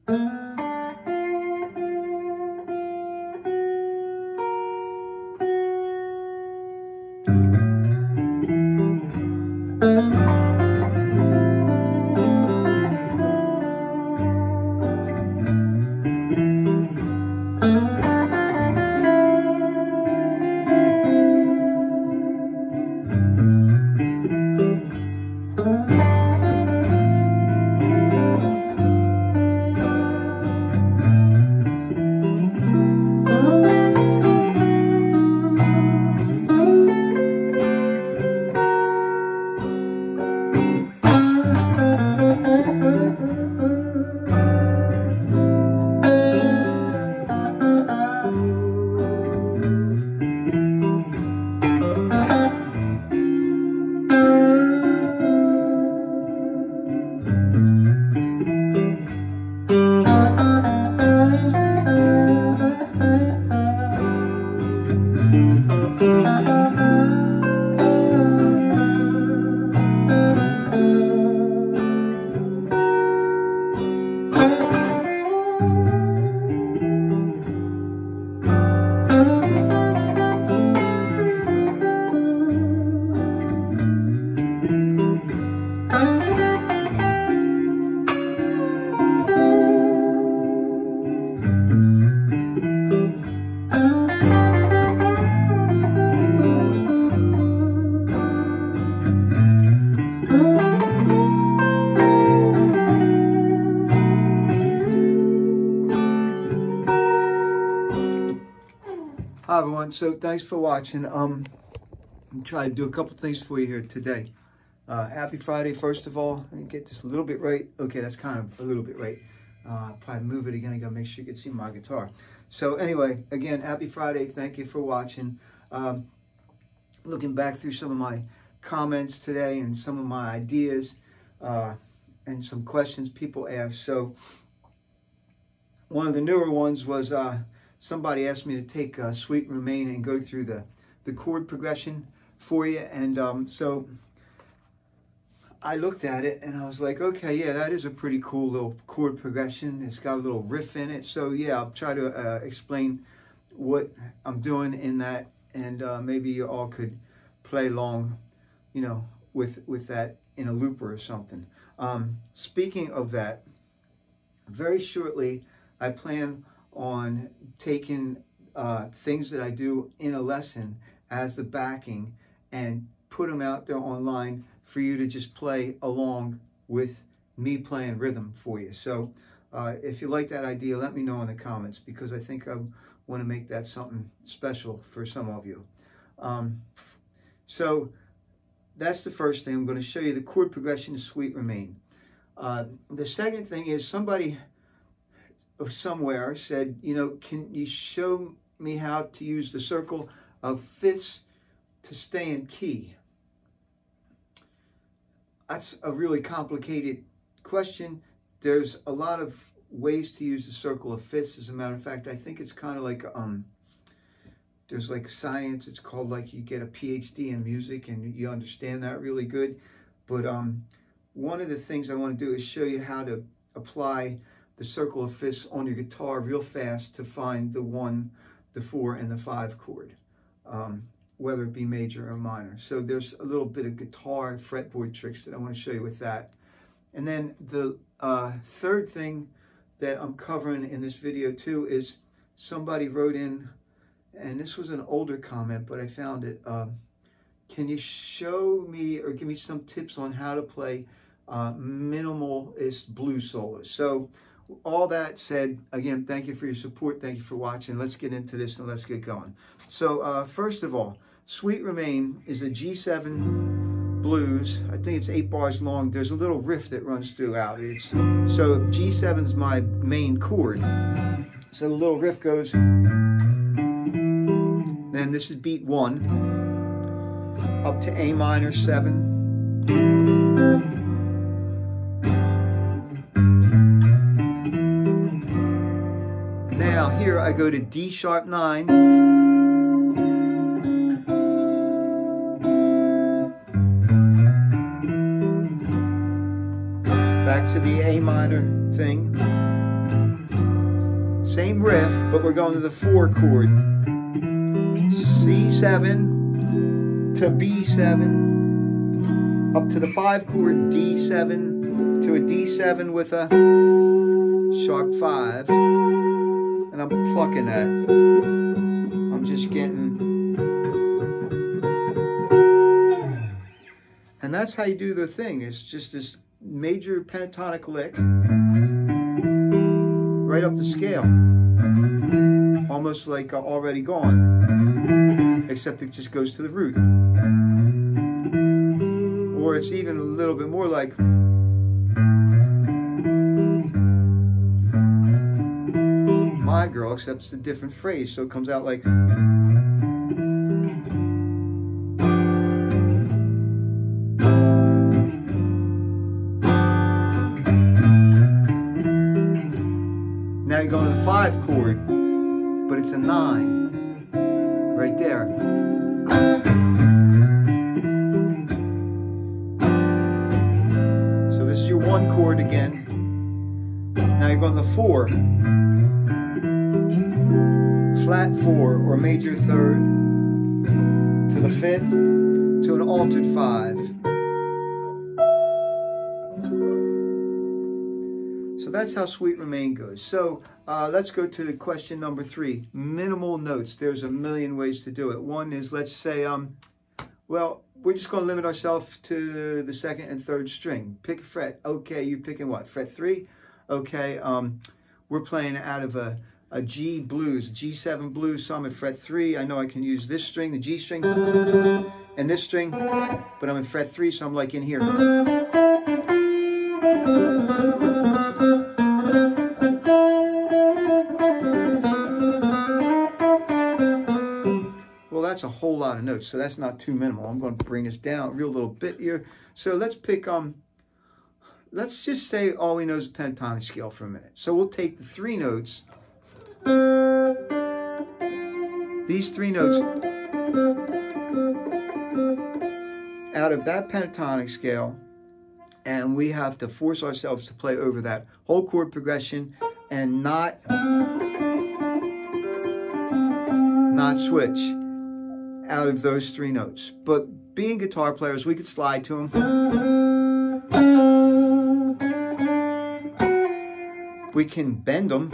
Hi everyone, so thanks for watching. I'm trying to do a couple things for you here today. Happy Friday, first of all. Let me get this a little bit right. Okay, that's kind of a little bit right. Probably move it again. I gotta make sure you can see my guitar. So anyway, again, happy Friday. Thank you for watching. Looking back through some of my comments today and some of my ideas and some questions people asked. So one of the newer ones was somebody asked me to take Sweet Remain and go through the chord progression for you. And so I looked at it and I was like, okay, yeah, that is a pretty cool little chord progression. It's got a little riff in it. So yeah, I'll try to explain what I'm doing in that, and maybe you all could play along, you know, with that in a looper or something. Speaking of that, very shortly, I plan on taking things that I do in a lesson as the backing and put them out there online for you to just play along with me playing rhythm for you. So if you like that idea, let me know in the comments, because I think I want to make that something special for some of you. So that's the first thing. I'm going to show you the chord progression of Sweet Remain. The second thing is somebody somewhere said, you know, can you show me how to use the circle of fifths to stay in key? That's a really complicated question. There's a lot of ways to use the circle of fifths. As a matter of fact, I think it's kind of like there's like science. It's called, like, you get a PhD in music and you understand that really good. But one of the things I want to do is show you how to apply the circle of fifths on your guitar real fast to find the 1, the 4, and the 5 chord, whether it be major or minor. So there's a little bit of guitar fretboard tricks that I want to show you with that. And then the third thing that I'm covering in this video too is somebody wrote in, and this was an older comment, but I found it. Can you show me or give me some tips on how to play minimalist blues solos? So all that said, again, thank you for your support. Thank you for watching. Let's get into this and let's get going. So first of all, Sweet Remain is a G7 blues. I think it's 8 bars long. There's a little riff that runs throughout. So G7 is my main chord. So the little riff goes, then this is beat 1, up to A minor 7. Now here I go to D sharp 9, back to the A minor thing, Same riff, but we're going to the 4 chord. C7 to B7, up to the 5 chord D7, to a D7 with a sharp 5, and I'm plucking that. I'm just getting, and that's how you do the thing. It's just this major pentatonic lick right up the scale, almost like already gone, except it just goes to the root. Or it's even a little bit more like My Girl, except it's a different phrase, so it comes out like. Now you're going to the 5 chord, but it's a 9 right there. So this is your 1 chord again. Now you're going to the 4, flat 4 or major 3rd, to the 5th, to an altered 5. So that's how Sweet Remain goes. So let's go to the question number 3. Minimal notes. There's a million ways to do it. One is, let's say, well, we're just going to limit ourselves to the 2nd and 3rd string. Pick a fret. Okay, you're picking what? Fret 3? Okay, we're playing out of a G blues, G7 blues, so I'm at fret 3. I know I can use this string, the G string, and this string, but I'm in fret 3, so I'm like in here. Well, that's a whole lot of notes, so that's not too minimal. I'm going to bring this down a real little bit here. So let's pick, let's just say all we know is the pentatonic scale for a minute. So we'll take the 3 notes, these 3 notes, out of that pentatonic scale, and we have to force ourselves to play over that whole chord progression and not switch out of those 3 notes. But being guitar players, we could slide to them. We can bend them.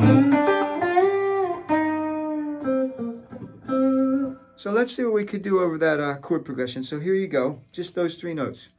So let's see what we could do over that chord progression. So here you go, just those 3 notes.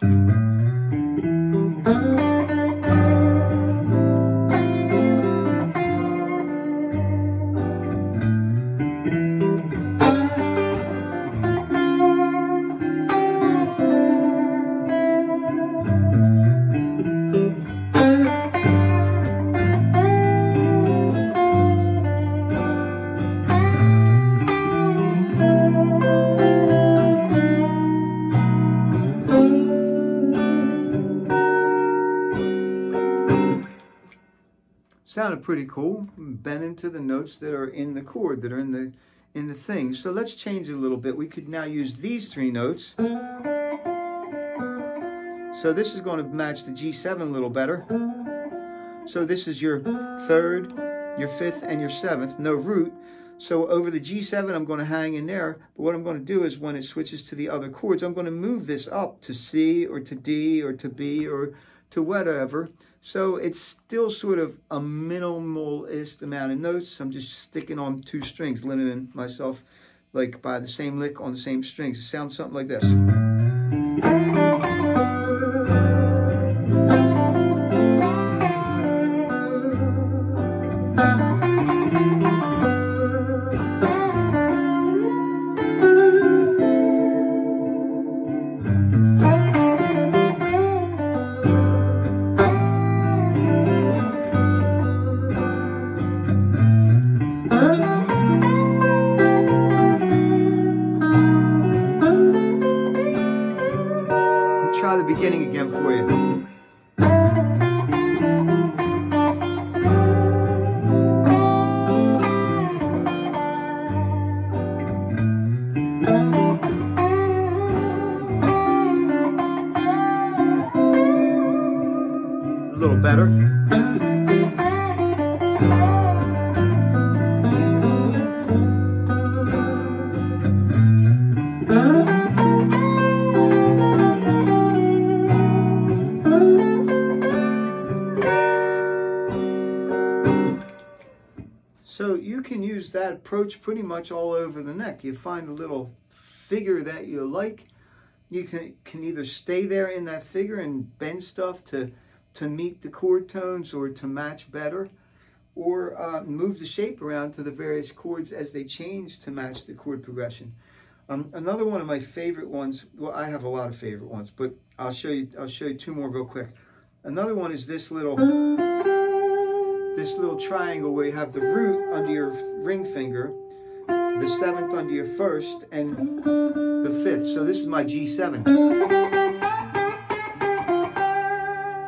Sounded pretty cool, bending to the notes that are in the chord, that are in the thing. So let's change it a little bit. We could now use these 3 notes. So this is going to match the G7 a little better. So this is your 3rd, your 5th, and your 7th, no root. So over the G7, I'm going to hang in there. But what I'm going to do is when it switches to the other chords, I'm going to move this up to C or to D or to B or to whatever. So it's still sort of a minimalist amount of notes. I'm just sticking on 2 strings, limiting myself like by the same lick on the same strings. It sounds something like this. Try the beginning again for you. A little better. So you can use that approach pretty much all over the neck. You find a little figure that you like. You can either stay there in that figure and bend stuff to meet the chord tones or to match better, or move the shape around to the various chords as they change to match the chord progression. Another one of my favorite ones, well, I have a lot of favorite ones, but I'll show you two more real quick. Another one is this little triangle where you have the root under your ring finger, the 7th under your 1st, and the 5th. So this is my G7.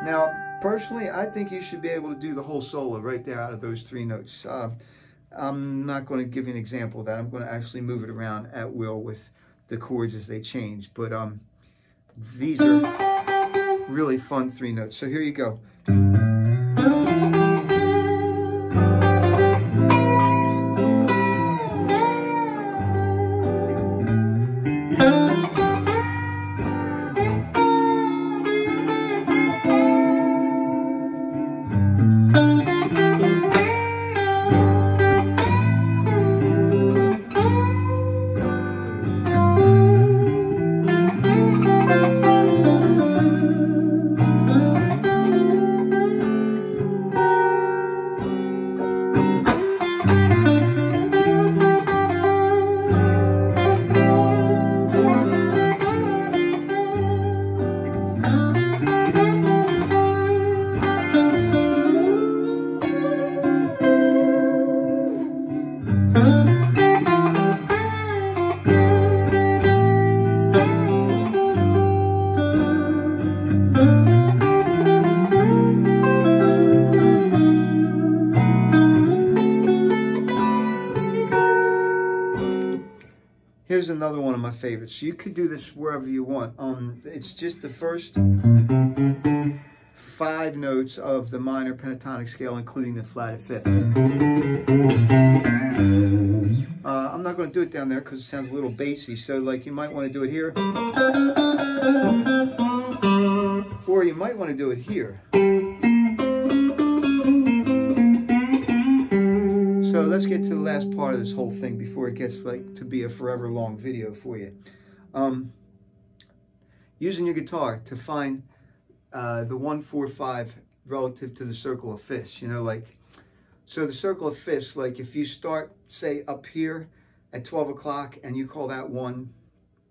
Now, personally, I think you should be able to do the whole solo right there out of those 3 notes. I'm not going to give you an example of that. I'm going to actually move it around at will with the chords as they change. But these are really fun 3 notes. So here you go. Here's another one of my favorites. You could do this wherever you want. It's just the first 5 notes of the minor pentatonic scale, including the flatted 5th. I'm not going to do it down there because it sounds a little bassy. So, like, you might want to do it here, or you might want to do it here. So let's get to the last part of this whole thing before it gets like to be a forever long video for you. Using your guitar to find the 1, 4, 5 relative to the circle of fifths, you know, like, so the circle of fifths, like if you start, say, up here at 12 o'clock and you call that 1,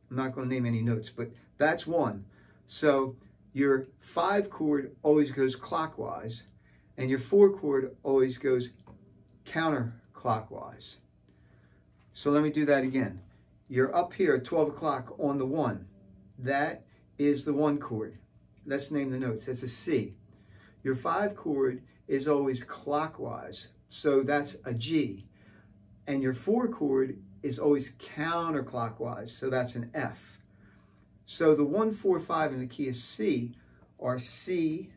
I'm not going to name any notes, but that's 1. So your 5 chord always goes clockwise and your 4 chord always goes counterclockwise. So let me do that again. You're up here at 12 o'clock on the 1. That is the 1 chord. Let's name the notes. That's a C. Your 5 chord is always clockwise, so that's a G. And your 4 chord is always counterclockwise, so that's an F. So the 1, 4, 5 in the key of C are C,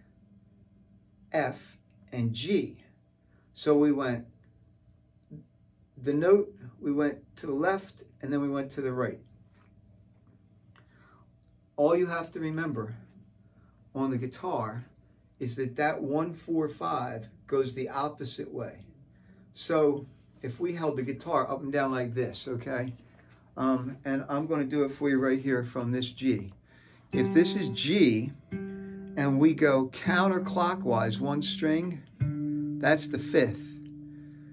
F, and G. So we went the note, we went to the left, and then we went to the right. All you have to remember on the guitar is that that 1, 4, 5 goes the opposite way. So if we held the guitar up and down like this, okay? And I'm going to do it for you right here from this G. If this is G, and we go counterclockwise 1 string, that's the 5th.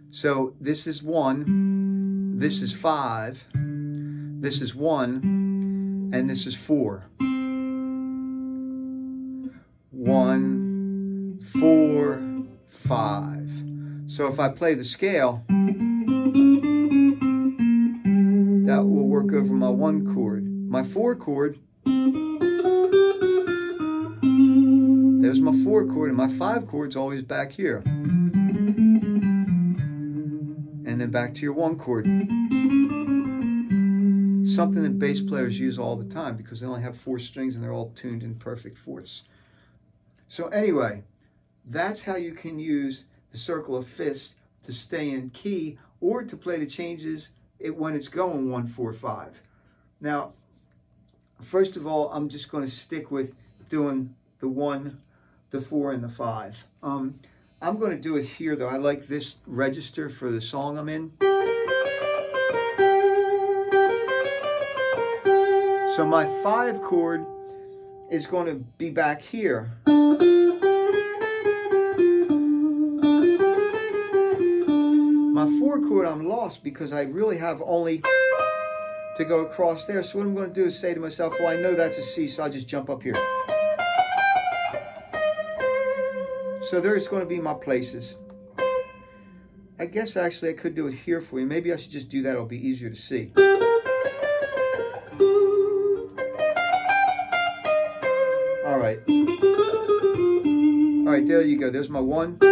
So this is 1, this is 5, this is 1, and this is 4. 1, 4, 5. So if I play the scale, that will work over my 1 chord. My 4 chord, there's my 4 chord, and my 5 chord's always back here. And then back to your 1 chord. Something that bass players use all the time because they only have 4 strings and they're all tuned in perfect fourths. So anyway, that's how you can use the circle of fifths to stay in key or to play the changes when it's going 1, 4, 5. Now, first of all, I'm just going to stick with doing the 1, the 4, and the 5. I'm going to do it here, though. I like this register for the song I'm in. So my 5 chord is going to be back here. My 4 chord, I'm lost because I really have only to go across there. So what I'm going to do is say to myself, well, I know that's a C, so I'll just jump up here. So there's going to be my places. I guess actually I could do it here for you. Maybe I should just do that. It'll be easier to see. All right. All right, there you go. There's my 1, my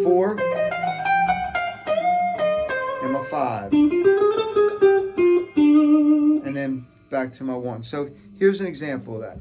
4, and my 5. And then back to my 1. So here's an example of that.